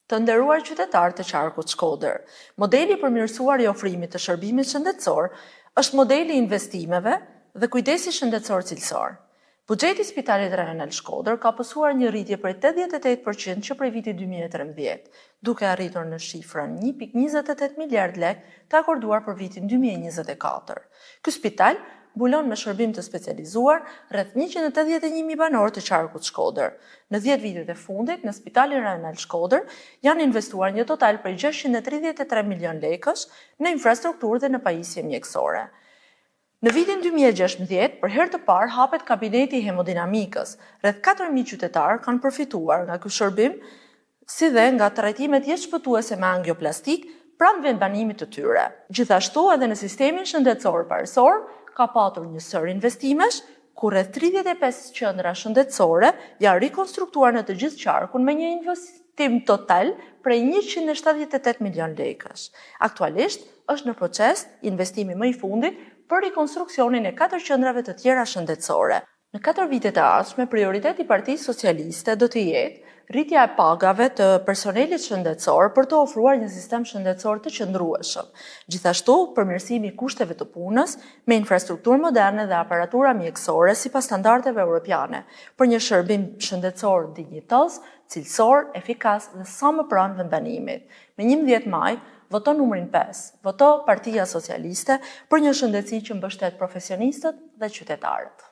Të nderuar qytetarë të qarkut Shkodër, modeli i përmirësuar i ofrimit të shërbimit shëndetësor është modeli i investimeve dhe kujdesi shëndetësor cilësor. Buxheti i Spitalit Rajonal Shkodër ka pësuar një rritje prej 88% që prej vitit 2013, duke arritur në shifrën 1,28 miliard lek të akorduar për vitin 2024. Ky spital mbulon me shërbim të specializuar rreth 181.000 banor të qarkut Shkodër. Në 10 vitet e fundit, në Spitalin Rajonal Shkodër janë investuar një total prej 633 milion lekësh në infrastrukturë dhe në pajisje mjekësore. Në vitin 2016, për herë të parë hapet kabineti i hemodinamikës. Rreth 4.000 qytetarë kanë përfituar nga ky shërbim, si dhe nga trajtimet jetëshpëtuese me angioplastik pranë vendbanimit të tyre. Gjithashtu edhe në sistemin shëndetësor parësor ka patur një sër investimesh, ku rreth 35 qendra shëndetësore janë rikonstruktuar në të gjithë qarkun me një investim total prej 178 milion lekësh. Aktualisht është në proces investimi më i fundit për rikonstruksionin e 4 qendrave të tjera shëndetësore. Në 4 vitet e ardhshme, prioriteti i Partisë Socialiste do të jetë rritja e pagave të personelit shëndetësor për të ofruar një sistem shëndetësor të qëndrueshëm. Gjithashtu, përmirësimi i kushteve të punës me infrastrukturë moderne dhe aparatura mjekësore sipas standardeve europiane, për një shërbim shëndetësor dinjitos, cilësor, efikas dhe sa më pranë vendbanimit. Me 11 maj, voto numrin 5, voto Partia Socialiste për një shëndetësi që mbështet profesionistët dhe qytetarët.